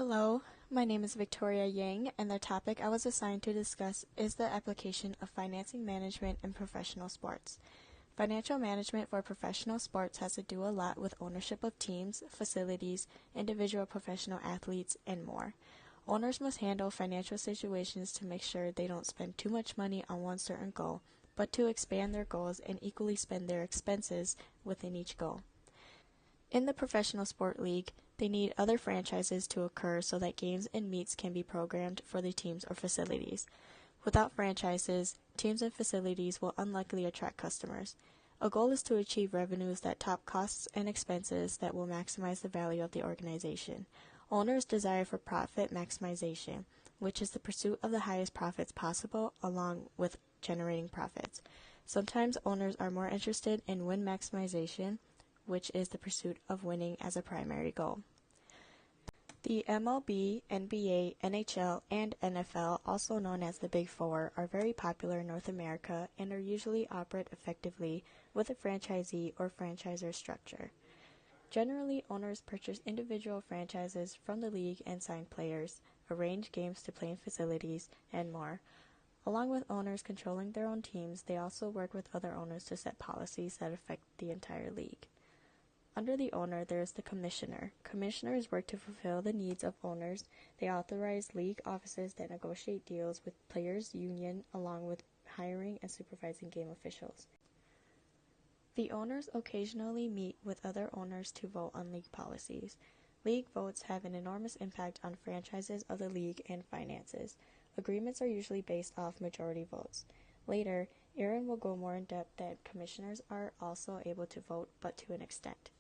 Hello, my name is Victoria Yang, and the topic I was assigned to discuss is the application of financing management in professional sports. Financial management for professional sports has to do a lot with ownership of teams, facilities, individual professional athletes, and more. Owners must handle financial situations to make sure they don't spend too much money on one certain goal, but to expand their goals and equally spend their expenses within each goal. In the professional sport league, they need other franchises to occur so that games and meets can be programmed for the teams or facilities. Without franchises, teams and facilities will unlikely attract customers. A goal is to achieve revenues that top costs and expenses that will maximize the value of the organization. Owners desire for profit maximization, which is the pursuit of the highest profits possible along with generating profits. Sometimes owners are more interested in win maximization, which is the pursuit of winning as a primary goal. The MLB, NBA, NHL, and NFL, also known as the Big Four, are very popular in North America and are usually operate effectively with a franchisee or franchisor structure. Generally, owners purchase individual franchises from the league and sign players, arrange games to play in facilities, and more. Along with owners controlling their own teams, they also work with other owners to set policies that affect the entire league. Under the owner, there is the commissioner. Commissioners work to fulfill the needs of owners. They authorize league offices that negotiate deals with players' union, along with hiring and supervising game officials. The owners occasionally meet with other owners to vote on league policies. League votes have an enormous impact on franchises of the league and finances. Agreements are usually based off majority votes. Later, Aaron will go more in depth that commissioners are also able to vote, but to an extent.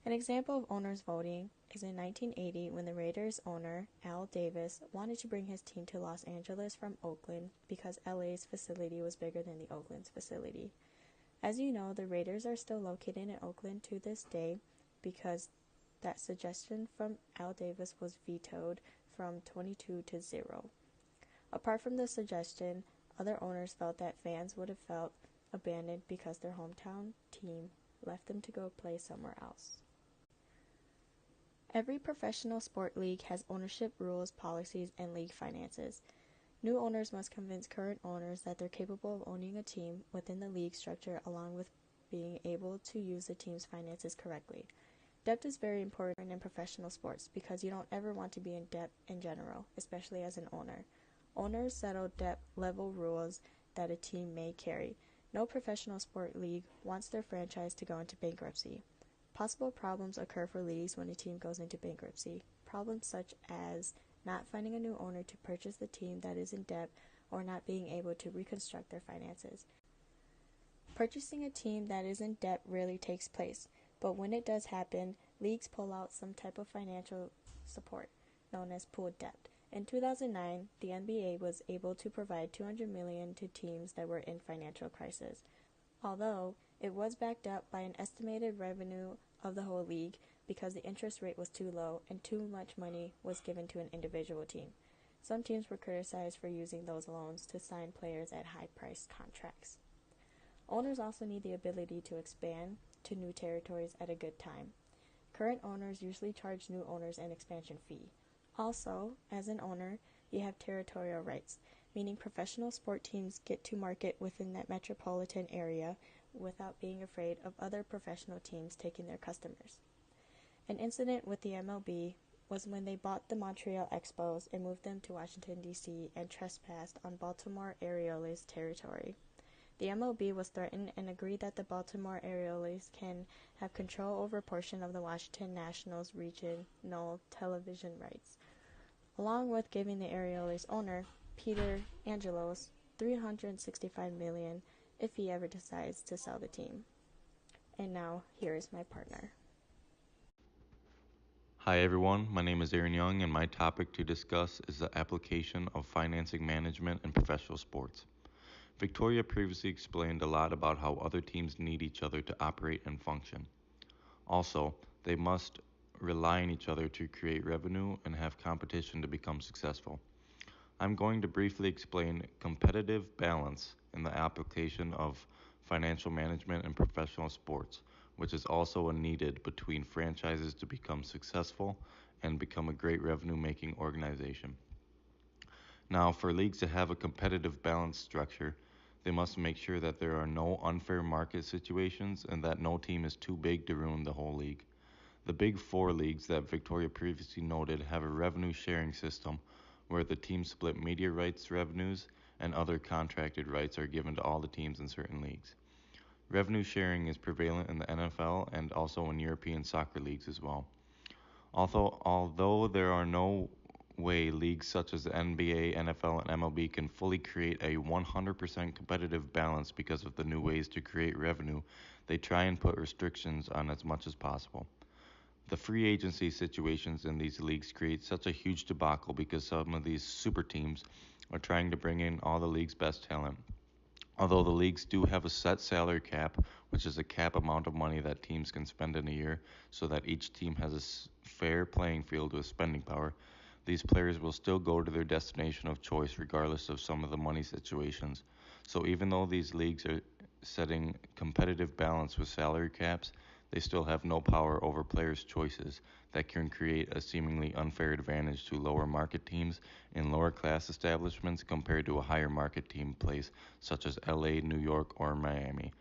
An example of owners voting is in 1980 when the Raiders owner, Al Davis, wanted to bring his team to Los Angeles from Oakland because LA's facility was bigger than the Oakland's facility. As you know, the Raiders are still located in Oakland to this day because that suggestion from Al Davis was vetoed from 22 to 0. Apart from the suggestion, other owners felt that fans would have felt abandoned because their hometown team left them to go play somewhere else. Every professional sport league has ownership rules, policies, and league finances. New owners must convince current owners that they're capable of owning a team within the league structure along with being able to use the team's finances correctly. Debt is very important in professional sports because you don't ever want to be in debt in general, especially as an owner. Owners settle debt level rules that a team may carry. No professional sport league wants their franchise to go into bankruptcy. Possible problems occur for leagues when a team goes into bankruptcy. Problems such as not finding a new owner to purchase the team that is in debt or not being able to reconstruct their finances. Purchasing a team that is in debt rarely takes place, but when it does happen, leagues pull out some type of financial support, known as pooled debt. In 2009, the NBA was able to provide $200 million to teams that were in financial crisis. Although it was backed up by an estimated revenue of the whole league because the interest rate was too low and too much money was given to an individual team. Some teams were criticized for using those loans to sign players at high-priced contracts. Owners also need the ability to expand to new territories at a good time. Current owners usually charge new owners an expansion fee. Also, as an owner, you have territorial rights, meaning professional sport teams get to market within that metropolitan area without being afraid of other professional teams taking their customers. An incident with the MLB was when they bought the Montreal Expos and moved them to Washington, D.C. and trespassed on Baltimore Orioles territory. The MLB was threatened and agreed that the Baltimore Orioles can have control over a portion of the Washington Nationals regional television rights, along with giving the Orioles owner, Peter Angelos, $365 million if he ever decides to sell the team. And now, here is my partner. Hi everyone, my name is Aaron Young and my topic to discuss is the application of financing management in professional sports. Victoria previously explained a lot about how other teams need each other to operate and function. Also, they must rely on each other to create revenue and have competition to become successful. I'm going to briefly explain competitive balance in the application of financial management in professional sports, which is also needed between franchises to become successful and become a great revenue making organization. Now, for leagues to have a competitive balance structure, they must make sure that there are no unfair market situations and that no team is too big to ruin the whole league. The big four leagues that Victoria previously noted have a revenue sharing system where the teams split media rights revenues and other contracted rights are given to all the teams in certain leagues. Revenue sharing is prevalent in the NFL and also in European soccer leagues as well. Although there are no way leagues such as the NBA, NFL, and MLB can fully create a 100% competitive balance because of the new ways to create revenue, they try and put restrictions on as much as possible. The free agency situations in these leagues create such a huge debacle because some of these super teams are trying to bring in all the league's best talent. Although the leagues do have a set salary cap, which is a cap amount of money that teams can spend in a year, so that each team has a fair playing field with spending power, these players will still go to their destination of choice regardless of some of the money situations. So even though these leagues are setting competitive balance with salary caps, they still have no power over players' choices that can create a seemingly unfair advantage to lower market teams in lower class establishments compared to a higher market team place such as LA, New York, or Miami.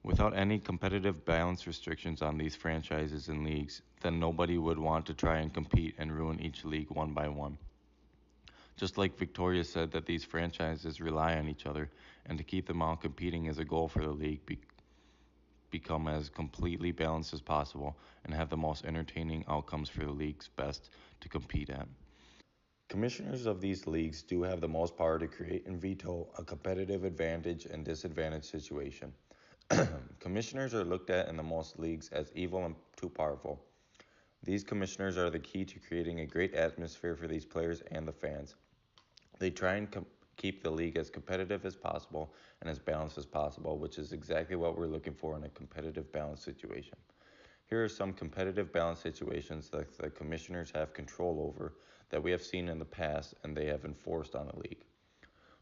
Without any competitive balance restrictions on these franchises and leagues, then nobody would want to try and compete and ruin each league one by one. Just like Victoria said that these franchises rely on each other, and to keep them all competing is a goal for the league, become as completely balanced as possible and have the most entertaining outcomes for the league's best to compete at. Commissioners of these leagues do have the most power to create and veto a competitive advantage and disadvantage situation. Commissioners are looked at in the most leagues as evil and too powerful. These commissioners are the key to creating a great atmosphere for these players and the fans. They try and keep the league as competitive as possible and as balanced as possible, which is exactly what we're looking for in a competitive balance situation. Here are some competitive balance situations that the commissioners have control over that we have seen in the past and they have enforced on the league.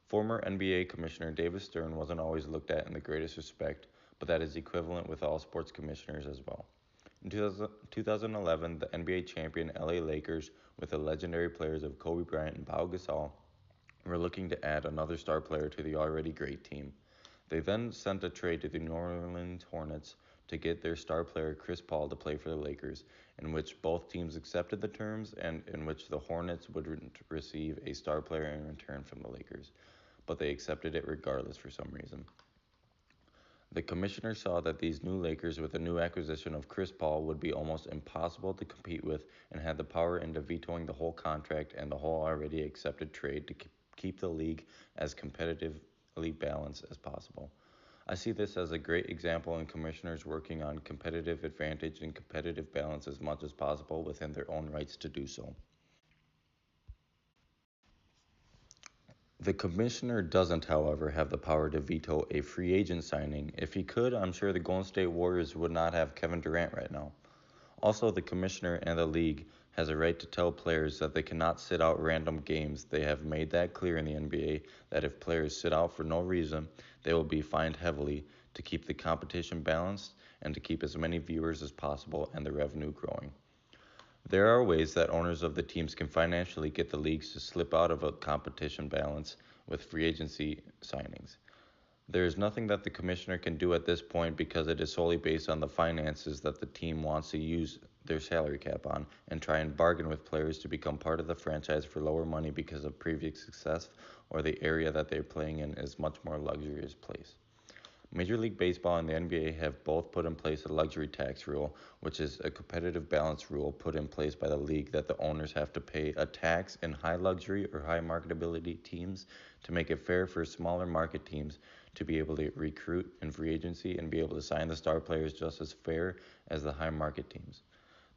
Former NBA Commissioner David Stern wasn't always looked at in the greatest respect, but that is equivalent with all sports commissioners as well. In 2011, the NBA champion LA Lakers, with the legendary players of Kobe Bryant and Pau Gasol, were looking to add another star player to the already great team. They then sent a trade to the New Orleans Hornets to get their star player Chris Paul to play for the Lakers, in which both teams accepted the terms and in which the Hornets would receive a star player in return from the Lakers, but they accepted it regardless for some reason. The commissioner saw that these new Lakers with the new acquisition of Chris Paul would be almost impossible to compete with and had the power into vetoing the whole contract and the whole already accepted trade to keep the league as competitively balanced as possible. I see this as a great example in commissioners working on competitive advantage and competitive balance as much as possible within their own rights to do so. The commissioner doesn't, however, have the power to veto a free agent signing. If he could, I'm sure the Golden State Warriors would not have Kevin Durant right now. Also, the commissioner and the league has a right to tell players that they cannot sit out random games. They have made that clear in the NBA that if players sit out for no reason, they will be fined heavily to keep the competition balanced and to keep as many viewers as possible and the revenue growing. There are ways that owners of the teams can financially get the leagues to slip out of a competition balance with free agency signings. There is nothing that the commissioner can do at this point because it is solely based on the finances that the team wants to use their salary cap on and try and bargain with players to become part of the franchise for lower money because of previous success or the area that they're playing in is much more luxurious place. Major League Baseball and the NBA have both put in place a luxury tax rule, which is a competitive balance rule put in place by the league that the owners have to pay a tax in high luxury or high marketability teams to make it fair for smaller market teams to be able to recruit in free agency and be able to sign the star players just as fair as the high market teams.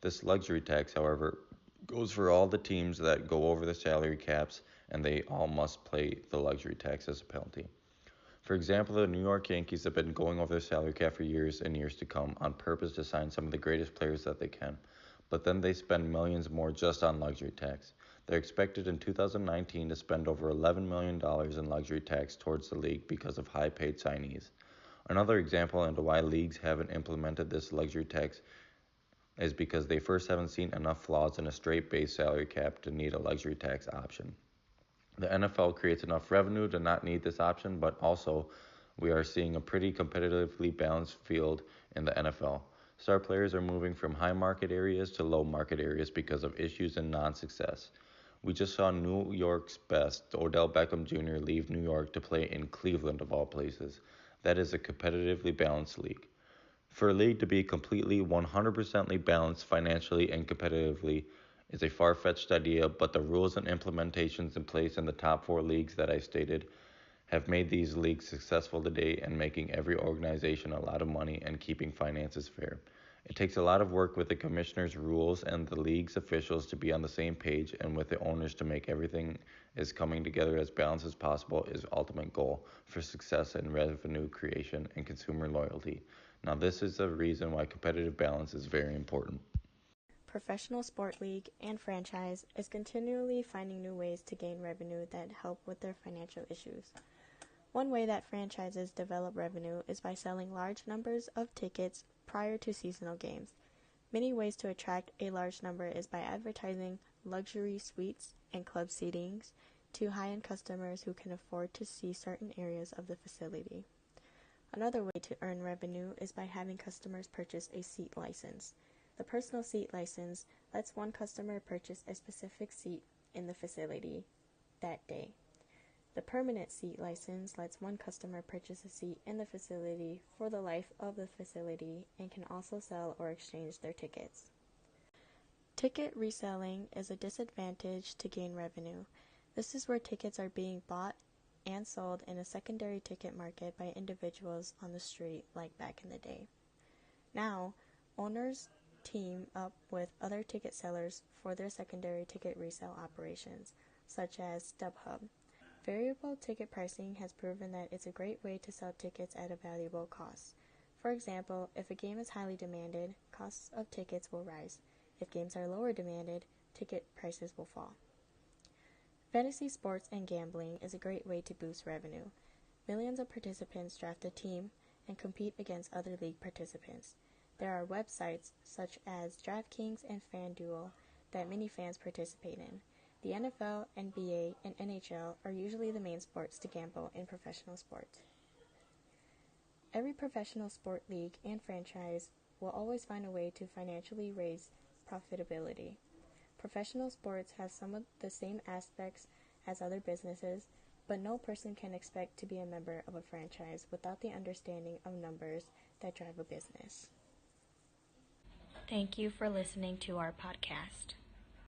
This luxury tax, however, goes for all the teams that go over the salary caps, and they all must pay the luxury tax as a penalty. For example, the New York Yankees have been going over their salary cap for years and years to come on purpose to sign some of the greatest players that they can, but then they spend millions more just on luxury tax. They're expected in 2019 to spend over $11 million in luxury tax towards the league because of high-paid signees. Another example into why leagues haven't implemented this luxury tax is because they first haven't seen enough flaws in a straight base salary cap to need a luxury tax option. The NFL creates enough revenue to not need this option, but also we are seeing a pretty competitively balanced field in the NFL. Star players are moving from high market areas to low market areas because of issues and non success. We just saw New York's best, Odell Beckham Jr., leave New York to play in Cleveland, of all places. That is a competitively balanced league. For a league to be completely 100% balanced financially and competitively is a far fetched idea, but the rules and implementations in place in the top four leagues that I stated have made these leagues successful today and making every organization a lot of money and keeping finances fair. It takes a lot of work with the commissioner's rules and the league's officials to be on the same page, and with the owners to make everything is coming together as balanced as possible is ultimate goal for success in revenue creation and consumer loyalty. Now this is the reason why competitive balance is very important. Professional sport league and franchise is continually finding new ways to gain revenue that help with their financial issues. One way that franchises develop revenue is by selling large numbers of tickets prior to seasonal games. Many ways to attract a large number is by advertising luxury suites and club seatings to high-end customers who can afford to see certain areas of the facility. Another way to earn revenue is by having customers purchase a seat license. The personal seat license lets one customer purchase a specific seat in the facility that day. The permanent seat license lets one customer purchase a seat in the facility for the life of the facility and can also sell or exchange their tickets. Ticket reselling is a disadvantage to gain revenue. This is where tickets are being bought and sold in a secondary ticket market by individuals on the street like back in the day. Now, owners team up with other ticket sellers for their secondary ticket resale operations, such as StubHub. Variable ticket pricing has proven that it's a great way to sell tickets at a valuable cost. For example, if a game is highly demanded, costs of tickets will rise. If games are lower demanded, ticket prices will fall. Fantasy sports and gambling is a great way to boost revenue. Millions of participants draft a team and compete against other league participants. There are websites such as DraftKings and FanDuel that many fans participate in. The NFL, NBA, and NHL are usually the main sports to gamble in professional sports. Every professional sport league and franchise will always find a way to financially raise profitability. Professional sports have some of the same aspects as other businesses, but no person can expect to be a member of a franchise without the understanding of numbers that drive a business. Thank you for listening to our podcast.